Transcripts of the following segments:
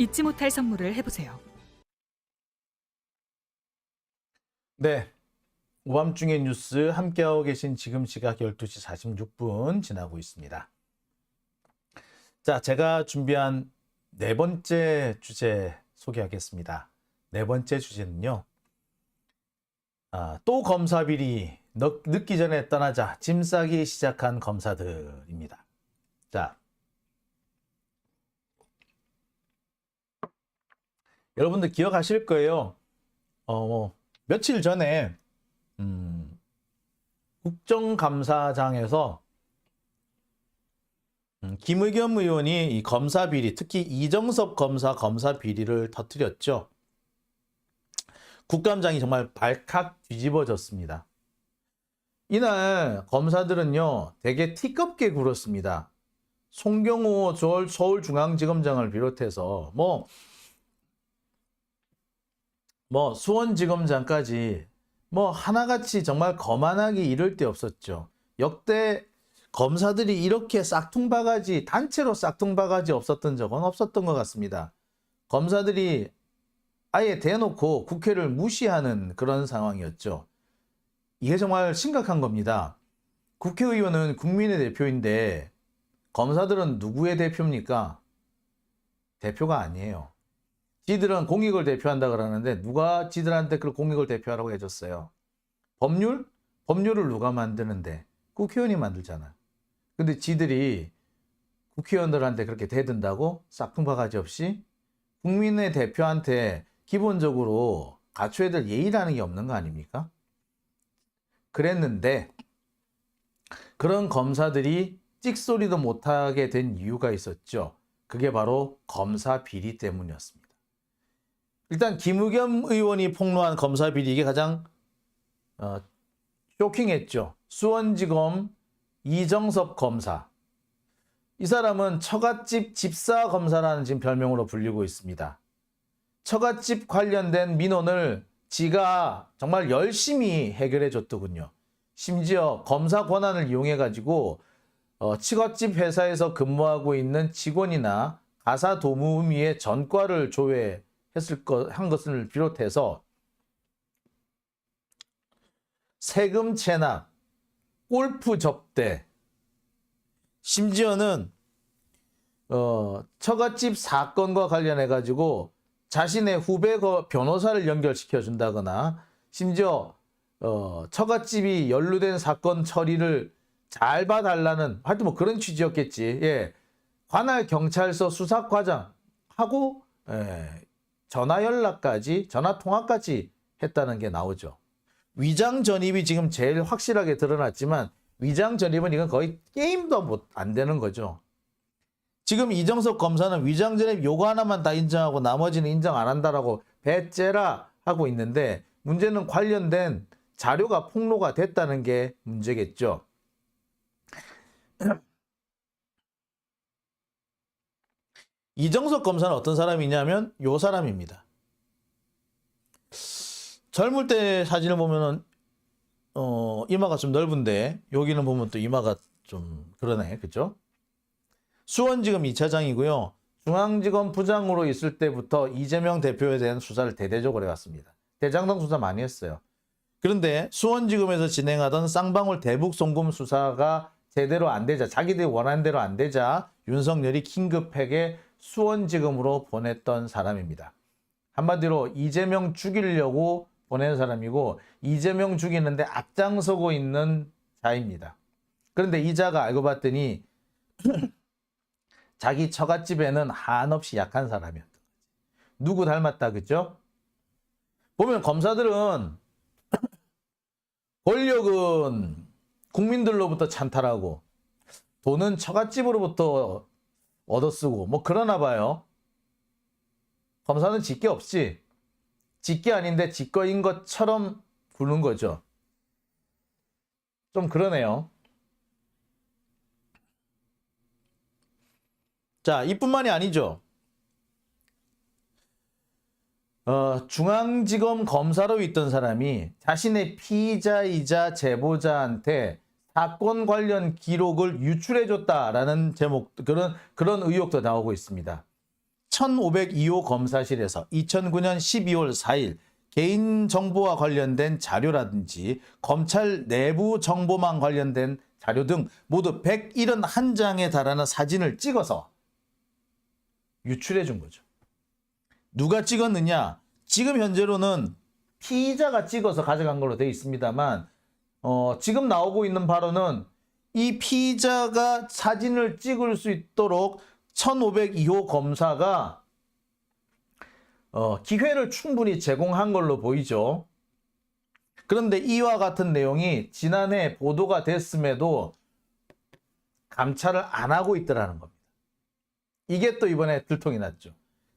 잊지 못할 선물을 해보세요. 네, 오밤중의 뉴스 함께하고 계신 지금 시각 12시 46분 지나고 있습니다. 자, 제가 준비한 네 번째 주제 소개하겠습니다. 네 번째 주제는요. 또 검사 비리 늦기 전에 떠나자 짐 싸기 시작한 검사들입니다. 자, 여러분들 기억하실 거예요. 며칠 전에 국정감사장에서 김의겸 의원이 이 검사 비리, 특히 이정섭 검사 비리를 터뜨렸죠. 국감장이 정말 발칵 뒤집어졌습니다. 이날 검사들은요, 되게 티껍게 굴었습니다. 송경호 서울중앙지검장을 비롯해서 수원지검장까지 하나같이 정말 거만하기 이를 데 없었죠. 역대 검사들이 이렇게 싹퉁바가지, 단체로 싹퉁바가지 없었던 적은 없었던 것 같습니다. 검사들이 아예 대놓고 국회를 무시하는 그런 상황이었죠. 이게 정말 심각한 겁니다. 국회의원은 국민의 대표인데 검사들은 누구의 대표입니까? 대표가 아니에요. 지들은 공익을 대표한다 그러는데 누가 지들한테 그 공익을 대표하라고 해줬어요? 법률? 법률을 누가 만드는데? 국회의원이 만들잖아요. 근데 지들이 국회의원들한테 그렇게 대든다고 싹퉁바가지 없이 국민의 대표한테 기본적으로 갖춰야 될 예의라는 게 없는 거 아닙니까? 그랬는데 그런 검사들이 찍소리도 못하게 된 이유가 있었죠. 그게 바로 검사 비리 때문이었습니다. 일단 김의겸 의원이 폭로한 검사 비리, 이게 가장 쇼킹했죠. 수원지검 이정섭 검사. 이 사람은 처갓집 집사 검사라는 지금 별명으로 불리고 있습니다. 처갓집 관련된 민원을 지가 정말 열심히 해결해 줬더군요. 심지어 검사 권한을 이용해 가지고 처갓집 회사에서 근무하고 있는 직원이나 가사 도우미의 전과를 한 것을 비롯해서 세금 체납, 골프 접대, 심지어는 처갓집 사건과 관련해 가지고 자신의 후배 변호사를 연결시켜 준다거나, 심지어 처갓집이 연루된 사건 처리를 잘 봐달라는, 하여튼 그런 취지였겠지. 예, 관할 경찰서 수사과장하고 전화 연락까지, 전화 통화까지 했다는 게 나오죠. 위장 전입이 지금 제일 확실하게 드러났지만 위장 전입은 이건 거의 게임도 안 되는 거죠. 지금 이정섭 검사는 위장 전입 요거 하나만 다 인정하고 나머지는 인정 안 한다라고 배째라 하고 있는데, 문제는 관련된 자료가 폭로가 됐다는 게 문제겠죠. 이정섭 검사는 어떤 사람이냐면 요 사람입니다. 젊을 때 사진을 보면은 이마가 좀 넓은데 여기는 보면 또 이마가 좀 그러네, 그죠? 수원지검 2차장이고요. 중앙지검 부장으로 있을 때부터 이재명 대표에 대한 수사를 대대적으로 해왔습니다. 대장동 수사 많이 했어요. 그런데 수원지검에서 진행하던 쌍방울 대북 송금 수사가 제대로 안 되자, 자기들이 원하는 대로 안 되자 윤석열이 긴급하게 수원지검으로 보냈던 사람입니다. 한마디로 이재명 죽이려고 보낸 사람이고, 이재명 죽이는데 앞장서고 있는 자입니다. 그런데 이 자가 알고 봤더니 자기 처갓집에는 한없이 약한 사람이었던 거지. 누구 닮았다, 그죠? 보면 검사들은 권력은 국민들로부터 찬탈하고 돈은 처갓집으로부터 얻어쓰고 그러나 봐요. 검사는 짓게 없지. 짓게 아닌데 짓거인 것처럼 구는 거죠. 좀 그러네요. 자, 이뿐만이 아니죠. 중앙지검 검사로 있던 사람이 자신의 피의자이자 제보자한테 사건 관련 기록을 유출해줬다라는 제목, 그런 의혹도 나오고 있습니다. 1502호 검사실에서 2009년 12월 4일 개인정보와 관련된 자료라든지 검찰 내부 정보망 관련된 자료 등 모두 171장에 달하는 사진을 찍어서 유출해 준 거죠. 누가 찍었느냐? 지금 현재로는 피의자가 찍어서 가져간 걸로 되어 있습니다만 지금 나오고 있는 바로는 이 피의자가 사진을 찍을 수 있도록 1502호 검사가 기회를 충분히 제공한 걸로 보이죠. 그런데 이와 같은 내용이 지난해 보도가 됐음에도 감찰을 안 하고 있더라는 겁니다. 이게 또 이번에 들통이 났죠.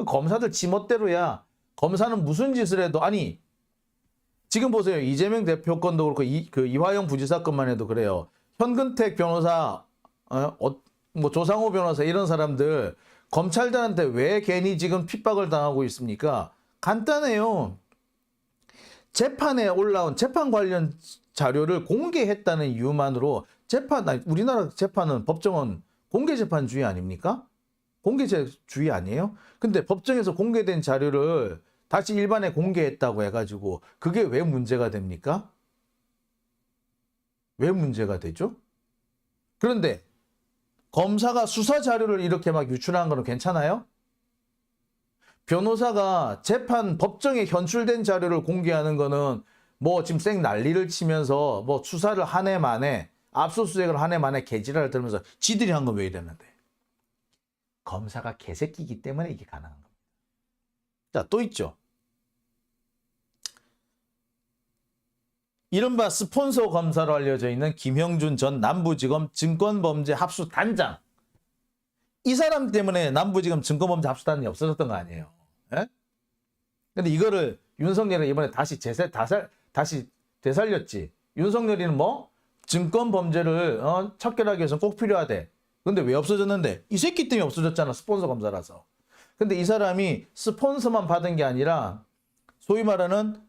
검사들 지멋대로야. 검사는 무슨 짓을 해도 아니 지금 보세요. 이재명 대표 건도 그렇고 이화영 부지사 건만 해도 그래요. 현근택 변호사, 뭐 조상호 변호사 이런 사람들 검찰들한테 왜 괜히 지금 핍박을 당하고 있습니까? 간단해요. 재판에 올라온 재판 관련 자료를 공개했다는 이유만으로 우리나라 재판은 법정은 공개재판주의 아닙니까? 공개주의 아니에요? 근데 법정에서 공개된 자료를 다시 일반에 공개했다고 해가지고 그게 왜 문제가 됩니까? 왜 문제가 되죠? 그런데 검사가 수사 자료를 이렇게 막 유출한 거는 괜찮아요? 변호사가 재판 법정에 현출된 자료를 공개하는 거는 뭐 지금 쌩 난리를 치면서 뭐 수사를 한 해 만에 압수수색을 한 해 만에 개지랄을 들면서 지들이 한 건 왜 이랬는데? 검사가 개새끼이기 때문에 이게 가능한 겁니다. 자, 또 있죠. 이른바 스폰서 검사로 알려져 있는 김형준 전 남부지검 증권범죄 합수단장. 이 사람 때문에 남부지검 증권범죄 합수단이 없어졌던 거 아니에요. 예? 근데 이거를 윤석열이 이번에 다시 되살렸지. 윤석열이는 뭐? 증권범죄를 척결하기 위해서 꼭 필요하대. 근데 왜 없어졌는데? 이 새끼 때문에 없어졌잖아. 스폰서 검사라서. 근데 이 사람이 스폰서만 받은 게 아니라 소위 말하는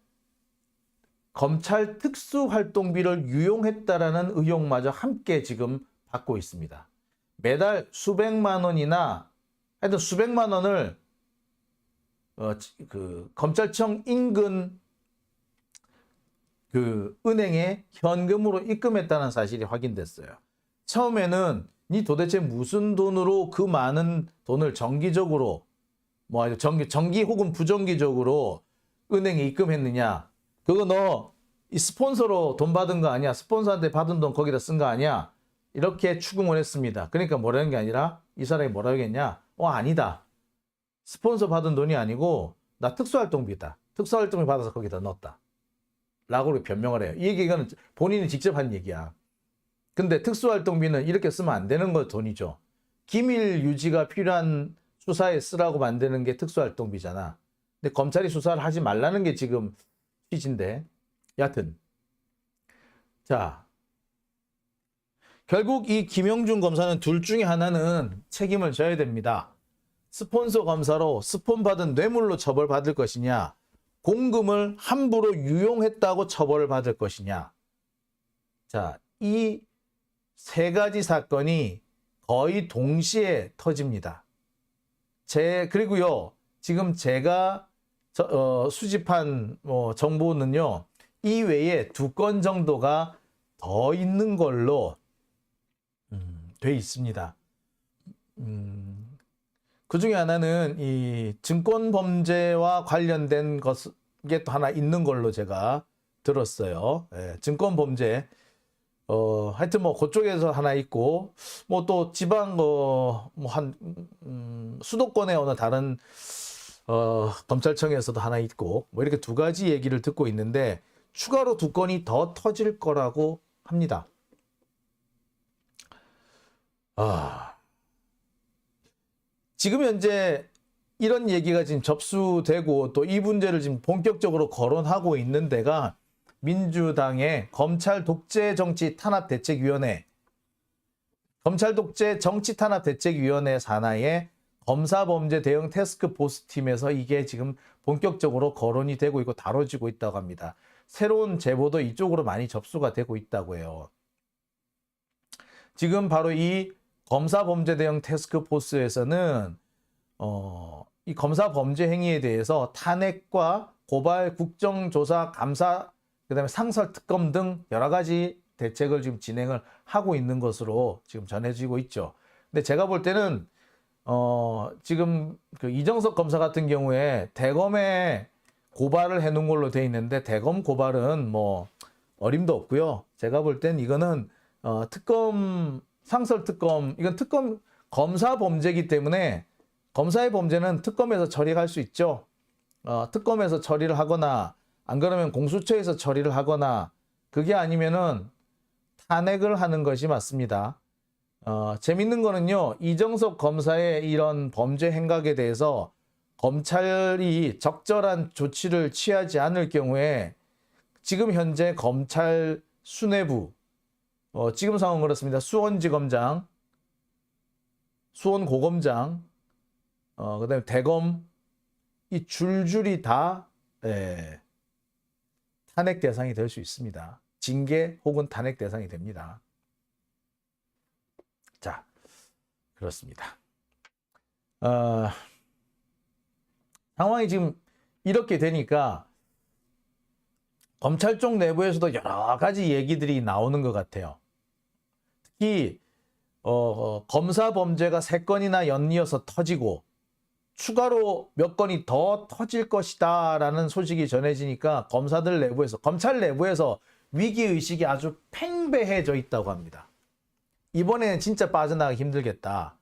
검찰 특수활동비를 유용했다라는 의혹마저 함께 지금 받고 있습니다. 매달 수백만 원이나 하여튼 수백만 원을 검찰청 인근 은행에 현금으로 입금했다는 사실이 확인됐어요. 처음에는 니 도대체 무슨 돈으로 그 많은 돈을 정기적으로 정기 혹은 부정기적으로 은행에 입금했느냐? 그거 너 이 스폰서로 돈 받은 거 아니야? 스폰서한테 받은 돈 거기다 쓴 거 아니야? 이렇게 추궁을 했습니다. 그러니까 뭐라는 게 아니라 이 사람이 뭐라 하겠냐? 아니다. 스폰서 받은 돈이 아니고 나 특수활동비다. 특수활동비 받아서 거기다 넣었다. 라고 변명을 해요. 이 얘기는 본인이 직접 한 얘기야. 근데 특수활동비는 이렇게 쓰면 안 되는 거 돈이죠. 기밀 유지가 필요한 수사에 쓰라고 만드는 게 특수활동비잖아. 근데 검찰이 수사를 하지 말라는 게 지금 취지인데. 여하튼 자 결국 이 김영준 검사는 둘 중에 하나는 책임을 져야 됩니다. 스폰서 검사로 스폰 받은 뇌물로 처벌받을 것이냐, 공금을 함부로 유용했다고 처벌을 받을 것이냐. 자, 이 세 가지 사건이 거의 동시에 터집니다. 그리고요, 지금 제가 수집한 정보는요, 이 외에 2건 정도가 더 있는 걸로 돼 있습니다. 그 중에 하나는 이 증권 범죄와 관련된 게 또 하나 있는 걸로 제가 들었어요. 예, 증권 범죄. 하여튼 뭐 그쪽에서 하나 있고, 뭐 또 지방 수도권의 어느 다른 검찰청에서도 하나 있고, 뭐 이렇게 2가지 얘기를 듣고 있는데 추가로 2건이 더 터질 거라고 합니다. 지금 현재 이런 얘기가 지금 접수되고 또 이 문제를 지금 본격적으로 거론하고 있는 데가 민주당의 검찰 독재 정치 탄압 대책위원회, 검찰 독재 정치 탄압 대책위원회 산하의 검사범죄 대응 태스크포스 팀에서 이게 지금 본격적으로 거론이 되고 있고 다뤄지고 있다고 합니다. 새로운 제보도 이쪽으로 많이 접수가 되고 있다고 해요. 지금 바로 이 검사범죄 대응 태스크포스에서는 이 검사 범죄 행위에 대해서 탄핵과 고발, 국정조사, 감사, 그다음에 상설 특검 등 여러 가지 대책을 지금 진행을 하고 있는 것으로 지금 전해지고 있죠. 근데 제가 볼 때는 지금 그 이정석 검사 같은 경우에 대검에 고발을 해놓은 걸로 돼 있는데 대검 고발은 뭐 어림도 없고요. 제가 볼 땐 이거는 특검, 상설 특검, 이건 특검 검사 범죄이기 때문에 검사의 범죄는 특검에서 처리할 수 있죠. 특검에서 처리를 하거나 안 그러면 공수처에서 처리를 하거나 그게 아니면은 탄핵을 하는 것이 맞습니다. 재밌는 거는요, 이정석 검사의 이런 범죄 행각에 대해서 검찰이 적절한 조치를 취하지 않을 경우에 지금 현재 검찰 수뇌부, 지금 상황은 그렇습니다. 수원지검장, 수원고검장, 그다음에 대검, 이 줄줄이 다 탄핵 대상이 될 수 있습니다. 징계 혹은 탄핵 대상이 됩니다. 자, 그렇습니다. 상황이 지금 이렇게 되니까 검찰 쪽 내부에서도 여러 가지 얘기들이 나오는 것 같아요. 특히 검사 범죄가 3건이나 연이어서 터지고 추가로 몇 건이 더 터질 것이다 라는 소식이 전해지니까 검사들 내부에서, 검찰 내부에서 위기의식이 아주 팽배해져 있다고 합니다. 이번에는 진짜 빠져나가기 힘들겠다.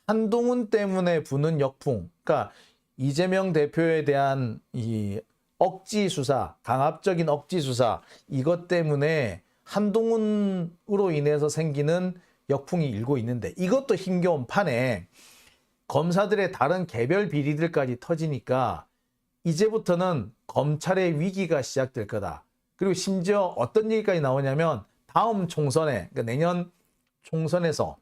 한동훈 때문에 부는 역풍, 그러니까 이재명 대표에 대한 이 억지 수사, 강압적인 억지 수사, 이것 때문에 한동훈으로 인해서 생기는 역풍이 일고 있는데 이것도 힘겨운 판에 검사들의 다른 개별 비리들까지 터지니까 이제부터는 검찰의 위기가 시작될 거다. 그리고 심지어 어떤 얘기까지 나오냐면 다음 총선에, 그러니까 내년 총선에서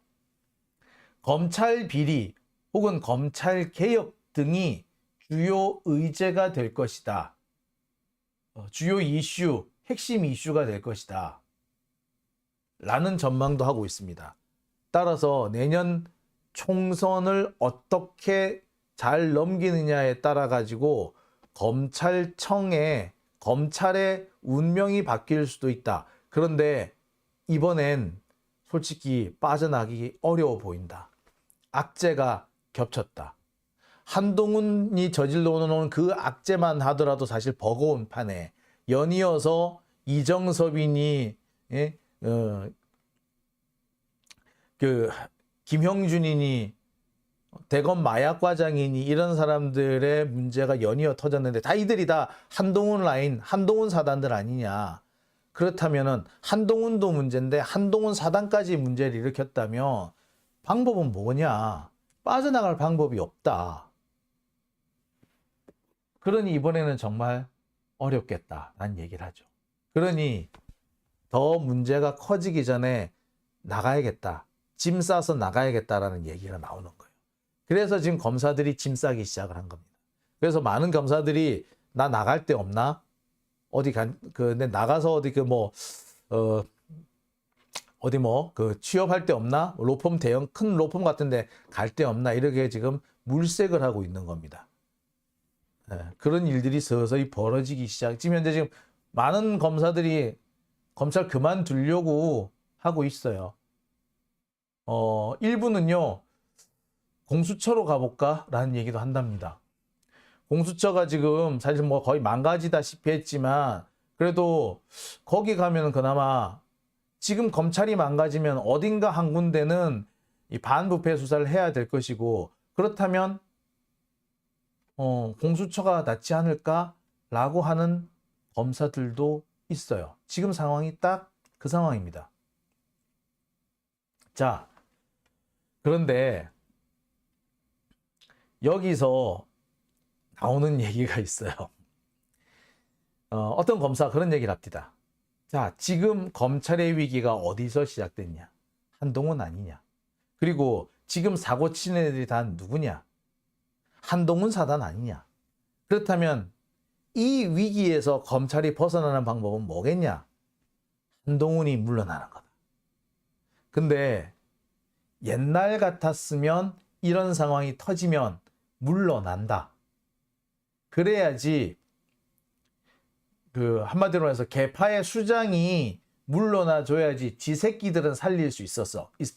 검찰 비리 혹은 검찰 개혁 등이 주요 의제가 될 것이다. 주요 이슈, 핵심 이슈가 될 것이다. 라는 전망도 하고 있습니다. 따라서 내년 총선을 어떻게 잘 넘기느냐에 따라 가지고 검찰청의, 검찰의 운명이 바뀔 수도 있다. 그런데 이번엔 솔직히 빠져나가기 어려워 보인다. 악재가 겹쳤다. 한동훈이 저질러 놓은 그 악재만 하더라도 사실 버거운 판에 연이어서 이정섭이니 김형준이니 대검 마약과장이니 이런 사람들의 문제가 연이어 터졌는데 다 이들이 다 한동훈 라인, 한동훈 사단들 아니냐. 그렇다면은 한동훈도 문제인데 한동훈 사단까지 문제를 일으켰다면 방법은 뭐냐? 빠져나갈 방법이 없다. 그러니 이번에는 정말 어렵겠다라는 얘기를 하죠. 그러니 더 문제가 커지기 전에 나가야겠다. 짐 싸서 나가야겠다라는 얘기가 나오는 거예요. 그래서 지금 검사들이 짐 싸기 시작을 한 겁니다. 그래서 많은 검사들이 나 나갈 데 없나? 어디 나가서 어디 취업할 데 없나? 로펌 대형 큰 로펌 같은데 갈 데 없나? 이렇게 지금 물색을 하고 있는 겁니다. 그런 일들이 서서히 벌어지기 시작. 지금 현재 지금 많은 검사들이 검찰 그만두려고 하고 있어요. 일부는요, 공수처로 가볼까? 라는 얘기도 한답니다. 공수처가 지금 사실 뭐 거의 망가지다시피 했지만, 그래도 거기 가면은 그나마 지금 검찰이 망가지면 어딘가 한 군데는 이 반부패 수사를 해야 될 것이고, 그렇다면, 공수처가 낫지 않을까라고 하는 검사들도 있어요. 지금 상황이 딱 그 상황입니다. 자, 그런데 여기서 나오는 얘기가 있어요. 어떤 검사가 그런 얘기를 합니다. 자, 지금 검찰의 위기가 어디서 시작됐냐? 한동훈 아니냐? 그리고 지금 사고 친 애들이 다 누구냐? 한동훈 사단 아니냐? 그렇다면 이 위기에서 검찰이 벗어나는 방법은 뭐겠냐? 한동훈이 물러나는 거다. 근데 옛날 같았으면 이런 상황이 터지면 물러난다. 그래야지 그 한마디로 해서 계파의 수장이 물러나 줘야지 지 새끼들은 살릴 수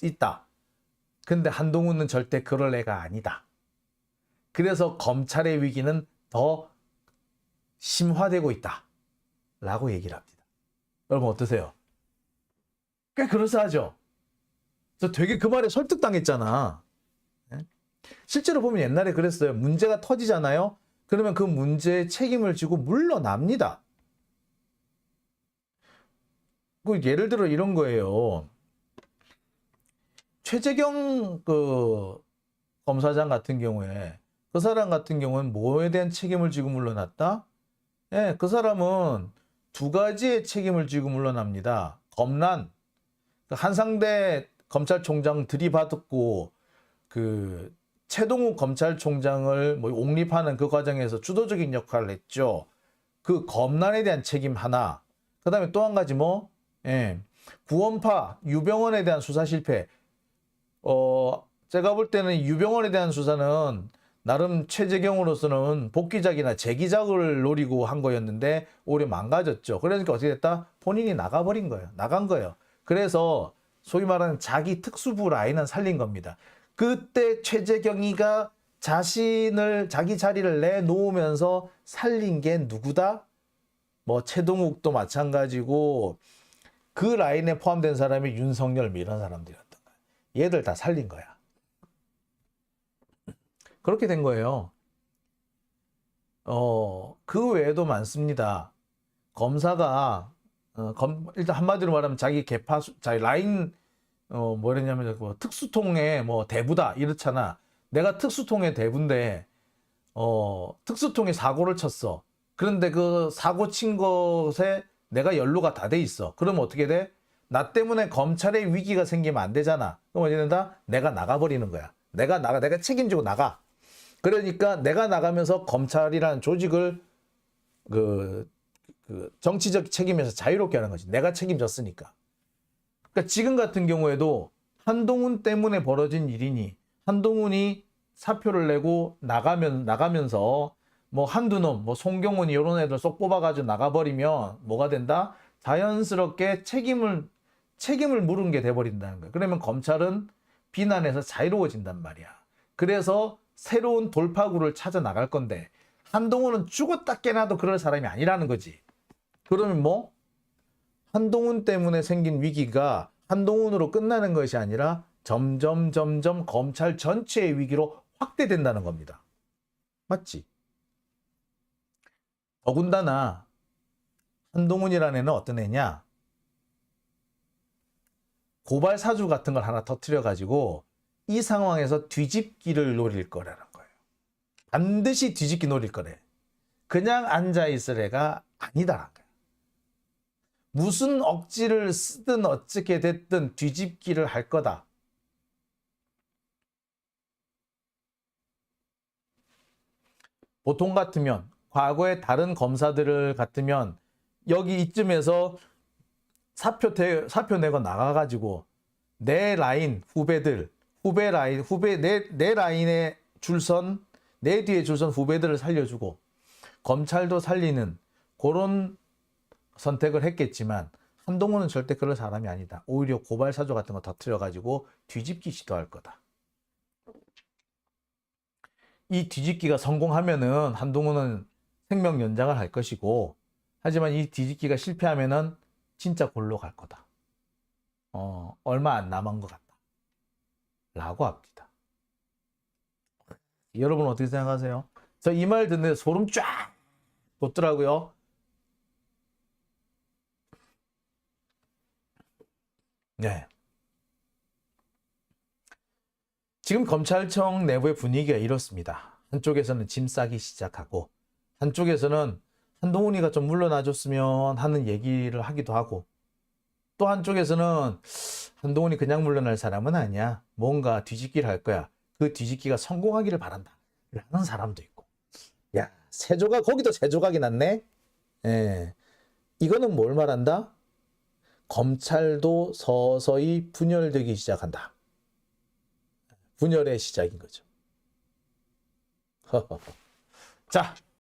있다. 근데 한동훈은 절대 그럴 애가 아니다. 그래서 검찰의 위기는 더 심화되고 있다. 라고 얘기를 합니다. 여러분 어떠세요? 꽤 그럴싸하죠? 저 되게 그 말에 설득당했잖아. 실제로 보면 옛날에 그랬어요. 문제가 터지잖아요. 그러면 그 문제에 책임을 지고 물러납니다. 그 예를 들어 이런 거예요. 최재경 그 검사장 같은 경우에 그 사람 같은 경우는 뭐에 대한 책임을 지고 물러났다? 예, 그 사람은 두 가지의 책임을 지고 물러납니다. 검란, 한상대 검찰총장 들이받고 그 최동욱 검찰총장을 뭐 옹립하는 그 과정에서 주도적인 역할을 했죠. 그 검란에 대한 책임 하나. 그다음에 또 한 가지 구원파 유병헌에 대한 수사 실패. 제가 볼 때는 유병헌에 대한 수사는 나름 최재경으로서는 복귀작이나 재기작을 노리고 한 거였는데 오히려 망가졌죠. 그러니까 어떻게 됐다? 본인이 나가버린 거예요. 나간 거예요. 그래서 소위 말하는 자기 특수부 라인은 살린 겁니다. 그때 최재경이가 자기 자리를 내놓으면서 살린 게 누구다? 뭐 최동욱도 마찬가지고 그 라인에 포함된 사람이 윤석열 이런 사람들이었던 거야. 얘들 다 살린 거야. 그렇게 된 거예요. 그 외에도 많습니다. 검사가 일단 한마디로 말하면 자기 라인 뭐랬냐면 특수통의 대부다 이렇잖아. 내가 특수통의 대부인데 특수통이 사고를 쳤어. 그런데 그 사고 친 것에 내가 연루가 다 돼 있어. 그러면 어떻게 돼? 나 때문에 검찰의 위기가 생기면 안 되잖아. 그럼 어떻게 된다? 내가 나가버리는 거야. 내가 책임지고 나가. 그러니까 내가 나가면서 검찰이라는 조직을 그 정치적 책임에서 자유롭게 하는 거지. 내가 책임졌으니까. 그러니까 지금 같은 경우에도 한동훈 때문에 벌어진 일이니 한동훈이 사표를 내고 나가면서 한두 놈, 송경훈이 이런 애들 쏙 뽑아가지고 나가버리면 뭐가 된다? 자연스럽게 책임을 물은 게 돼버린다는 거예요. 그러면 검찰은 비난에서 자유로워진단 말이야. 그래서 새로운 돌파구를 찾아 나갈 건데 한동훈은 죽었다 깨나도 그럴 사람이 아니라는 거지. 그러면 한동훈 때문에 생긴 위기가 한동훈으로 끝나는 것이 아니라 점점 검찰 전체의 위기로 확대된다는 겁니다. 맞지? 더군다나 한동훈이라는 애는 어떤 애냐? 고발 사주 같은 걸 하나 터뜨려가지고 이 상황에서 뒤집기를 노릴 거라는 거예요. 반드시 뒤집기 노릴 거래. 그냥 앉아있을 애가 아니다라는 거예요. 무슨 억지를 쓰든 어떻게 됐든 뒤집기를 할 거다. 보통 같으면 과거의 다른 검사들 같으면 여기 이쯤에서 사표 내고 나가가지고 내 라인 내 라인에 내 뒤에 줄선 후배들을 살려주고 검찰도 살리는 그런 선택을 했겠지만 한동훈은 절대 그럴 사람이 아니다. 오히려 고발 사주 같은 거 터뜨려가지고 뒤집기 시도할 거다. 이 뒤집기가 성공하면은 한동훈은 생명 연장을 할 것이고, 하지만 이 뒤집기가 실패하면은 진짜 골로 갈 거다. 얼마 안 남은 것 같다. 라고 합니다. 여러분 어떻게 생각하세요? 저 이 말 듣는데 소름 쫙 돋더라고요. 네. 지금 검찰청 내부의 분위기가 이렇습니다. 한쪽에서는 짐 싸기 시작하고 한쪽에서는 한동훈이가 좀 물러나줬으면 하는 얘기를 하기도 하고 또 한쪽에서는 한동훈이 그냥 물러날 사람은 아니야. 뭔가 뒤집기를 할 거야. 그 뒤집기가 성공하기를 바란다. 라는 사람도 있고. 야, 거기도 세 조각이 났네? 예. 이거는 뭘 말한다? 검찰도 서서히 분열되기 시작한다. 분열의 시작인 거죠. 자,